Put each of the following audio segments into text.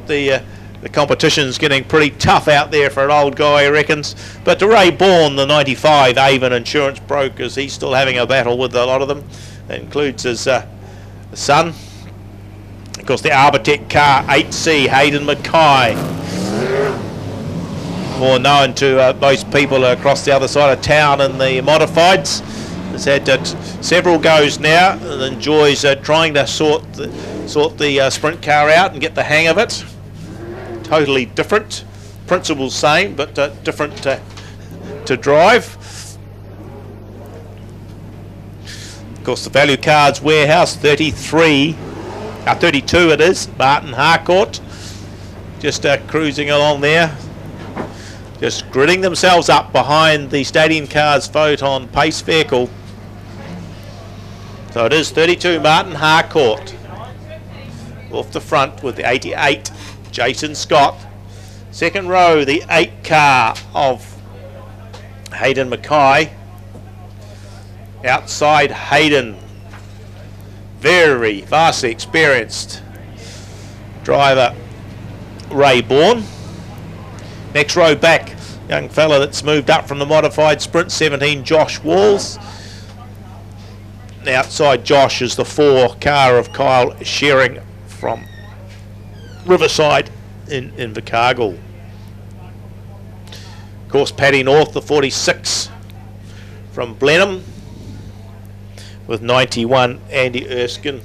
The competition's getting pretty tough out there for an old guy, he reckons. But to Ray Bourne, the 95 Avon Insurance Brokers, he's still having a battle with a lot of them. That includes his son. Of course, the Arbitec car, 8C, Hayden Mckay. More known to most people across the other side of town in the modifieds. Has had several goes now and enjoys trying to sort the sprint car out and get the hang of it. Totally different, principles same, but different to drive. Of course, the Value Cards Warehouse 32 it is, Martin Harcourt, just cruising along there, just gridding themselves up behind the Stadium Cars Photon pace vehicle. So it is 32 Martin Harcourt off the front with the 88 Jason Scott. Second row, the 8 car of Hayden Mckay. Outside Hayden, very vastly experienced driver Ray Bourne. Next row back, young fella that's moved up from the modified sprint, 17 Josh Walls. Outside Josh is the 4 car of Kyle Shearing from Riverside in Invercargill. Of course, Paddy North, the 46 from Blenheim, with 91 Andy Erskine,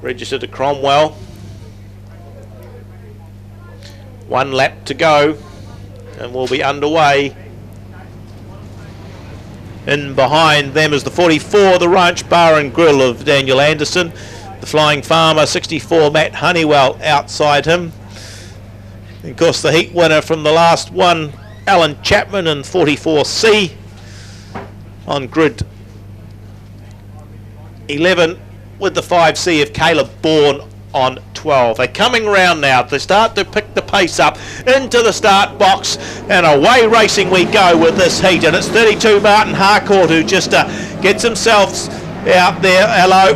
registered to Cromwell. 1 lap to go and we'll be underway. In behind them is the 44, the Ranch Bar and Grill of Daniel Anderson. The Flying Farmer, 64, Matt Honeywell outside him. And of course, the heat winner from the last one, Alan Chapman in 44C. On grid 11 with the 5C of Caleb Bourne on 12. They're coming round now. They start to pick the pace up into the start box, and away racing we go with this heat. And it's 32 Martin Harcourt who just gets himself out there. Hello,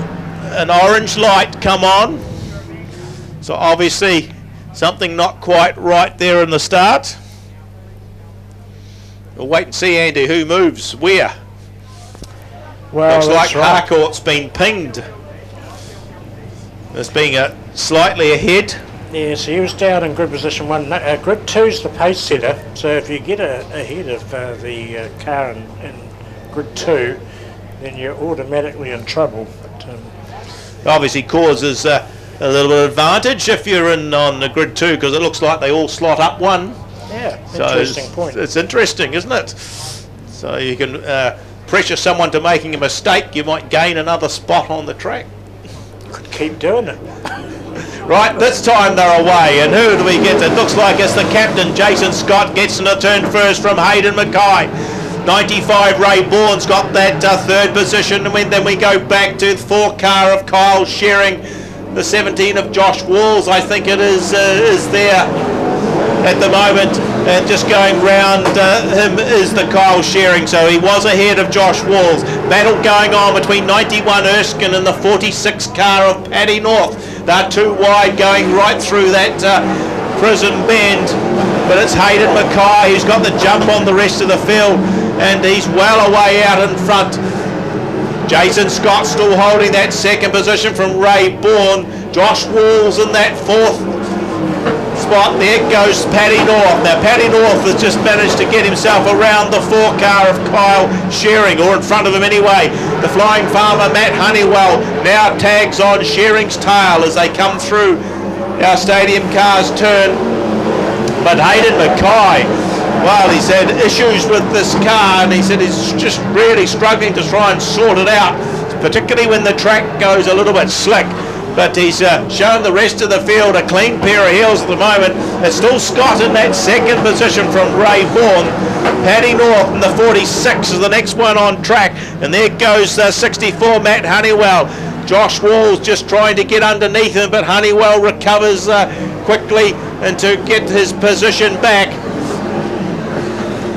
an orange light come on. So obviously something not quite right there in the start. We'll wait and see, Andy, who moves where. Well, looks like right. Harcourt's been pinged as being slightly ahead. Yes, he was down in grid position 1. Grid 2's the pace setter, so if you get ahead of the car in grid 2, then you're automatically in trouble. But, obviously causes a little bit of advantage if you're in on the grid 2, because it looks like they all slot up one. Yeah, so interesting point. It's interesting, isn't it? So you can pressure someone to making a mistake, you might gain another spot on the track. Could keep doing it. Right, this time they're away, and who do we get? It looks like it's the captain, Jason Scott, gets in the turn first from Hayden Mckay. 95 Ray Bourne's got that third position, and then we go back to the 4 car of Kyle Shearing, the 17 of Josh Walls, I think it is there at the moment, and just going round him is the Kyle Shearing, so he was ahead of Josh Walls. Battle going on between 91 Erskine and the 46 car of Paddy North. They're too wide going right through that prison bend, but it's Hayden Mckay who's got the jump on the rest of the field, and he's well away out in front. Jason Scott still holding that second position from Ray Bourne. Josh Walls in that 4th spot. There goes Paddy North. Now Paddy North has just managed to get himself around the 4 car of Kyle Shearing, or in front of him anyway. The Flying Farmer Matt Honeywell now tags on Shearing's tail as they come through our Stadium Cars turn. But Hayden Mckay, well, he's had issues with this car, and he said he's just really struggling to try and sort it out, particularly when the track goes a little bit slick. But he's shown the rest of the field a clean pair of heels at the moment. It's still Scott in that second position from Ray Bourne. Paddy North in the 46 is the next one on track. And there goes 64 Matt Honeywell. Josh Walls just trying to get underneath him, but Honeywell recovers quickly and to get his position back.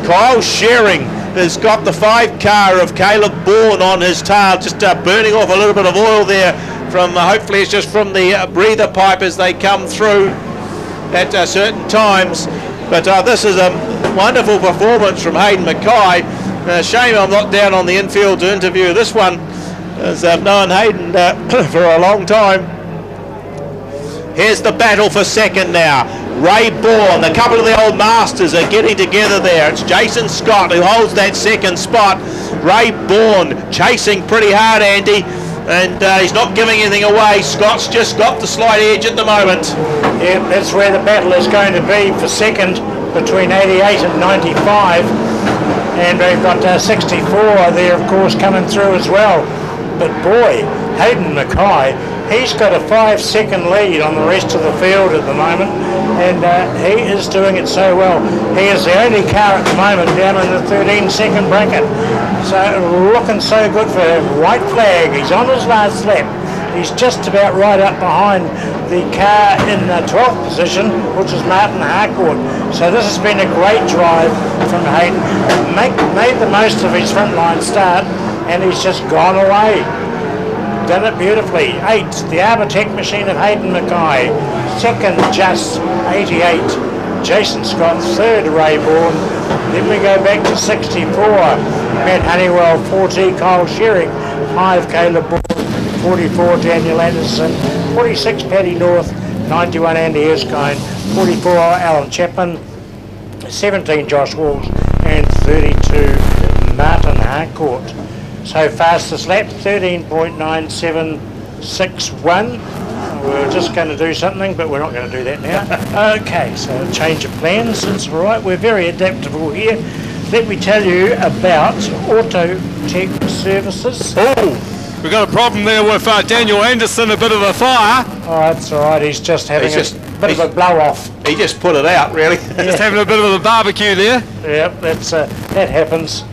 Kyle Shearing has got the 5 car of Caleb Bourne on his tail, just burning off a little bit of oil there from, hopefully it's just from the breather pipe as they come through. at certain times. But this is a wonderful performance from Hayden Mckay. Shame I'm not down on the infield to interview this one, as I've known Hayden for a long time. Here's the battle for second now. Ray Bourne, a couple of the old masters are getting together there. It's Jason Scott who holds that second spot. Ray Bourne chasing pretty hard, Andy, and he's not giving anything away. Scott's just got the slight edge at the moment. Yeah, that's where the battle is going to be for second, between 88 and 95. And we've got 64 there, of course, coming through as well. But boy, Hayden Mckay, he's got a 5-second lead on the rest of the field at the moment, and he is doing it so well. He is the only car at the moment down in the 13-second bracket. So looking so good for him. White flag, he's on his last lap. He's just about right up behind the car in the 12th position, which is Martin Harcourt. So this has been a great drive from Hayden. Made the most of his frontline start, and he's just gone away. Done it beautifully. 8, the Arbotech machine of Hayden Mckay. Second, just 88, Jason Scott. Third, Ray Bourne. Then we go back to 64, Matt Honeywell. 40, Kyle Shearing. 5, Caleb Bourne. 44, Daniel Anderson. 46, Paddy North. 91, Andy Erskine. 44, Alan Chapman. 17, Josh Walls. And 32, Martin Harcourt. So fastest lap, 13.9761. We're just going to do something, but we're not going to do that now. Okay, so change of plans, it's all right. We're very adaptable here. Let me tell you about Autotech Services. Oh, we've got a problem there with Daniel Anderson, a bit of a fire. Oh, that's all right. He's just having a bit of a blow-off. He just put it out, really. Just having a bit of a barbecue there. Yep, that happens.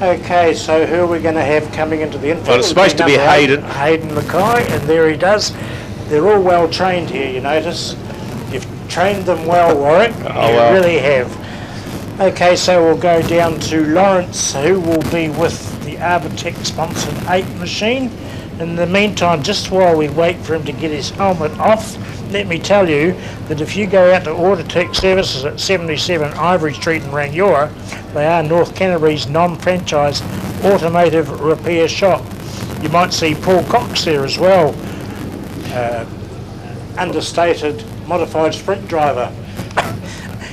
Okay, so who are we going to have coming into the infield? Well, it's supposed to be Hayden. Hayden Mckay, and there he does. They're all well trained here, you notice. You've trained them well, Warwick. You really have. Okay, so we'll go down to Lawrence, who will be with the Arbotech sponsored 8 machine. In the meantime, just while we wait for him to get his helmet off, let me tell you that if you go out to Autotech Services at 77 Ivory Street in Rangiora, they are North Canterbury's non-franchised automotive repair shop. You might see Paul Cox there as well, understated modified sprint driver.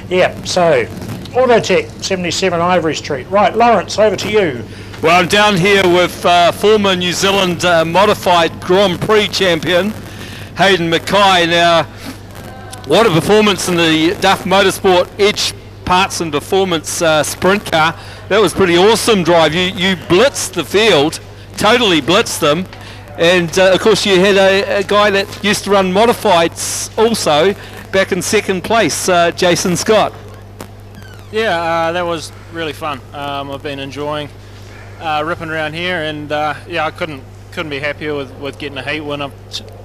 Yeah, so Autotech, 77 Ivory Street. Right, Lawrence, over to you. Well, I'm down here with former New Zealand modified Grand Prix champion Hayden Mckay. Now, what a performance in the Duff Motorsport Edge Parts and Performance sprint car. That was pretty awesome drive. You blitzed the field, totally blitzed them, and of course you had a guy that used to run modifieds also back in second place, Jason Scott. Yeah, that was really fun. I've been enjoying ripping around here, and yeah, I couldn't be happier with getting a heat win. I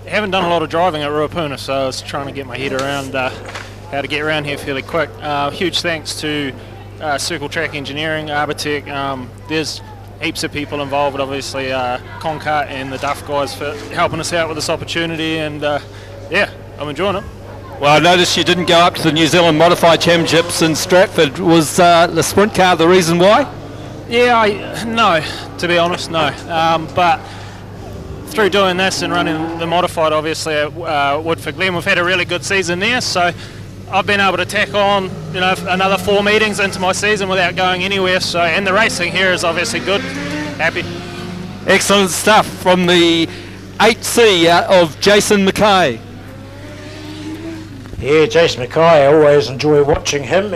haven't done a lot of driving at Ruapuna, so I was trying to get my head around how to get around here fairly quick. Huge thanks to Circle Track Engineering, Arbotech. There's heaps of people involved, obviously Concart and the Duff guys for helping us out with this opportunity, and yeah, I'm enjoying it. Well, I noticed you didn't go up to the New Zealand Modified Championships in Stratford. Was the sprint car the reason why? Yeah, no, to be honest, no. But through doing this and running the modified, obviously at Woodford Glen, we've had a really good season there. So I've been able to tack on, you know, another 4 meetings into my season without going anywhere. So, and the racing here is obviously good. Happy. Excellent stuff from the 8C of Jason Mckay. Yeah, Jason Mckay, I always enjoy watching him.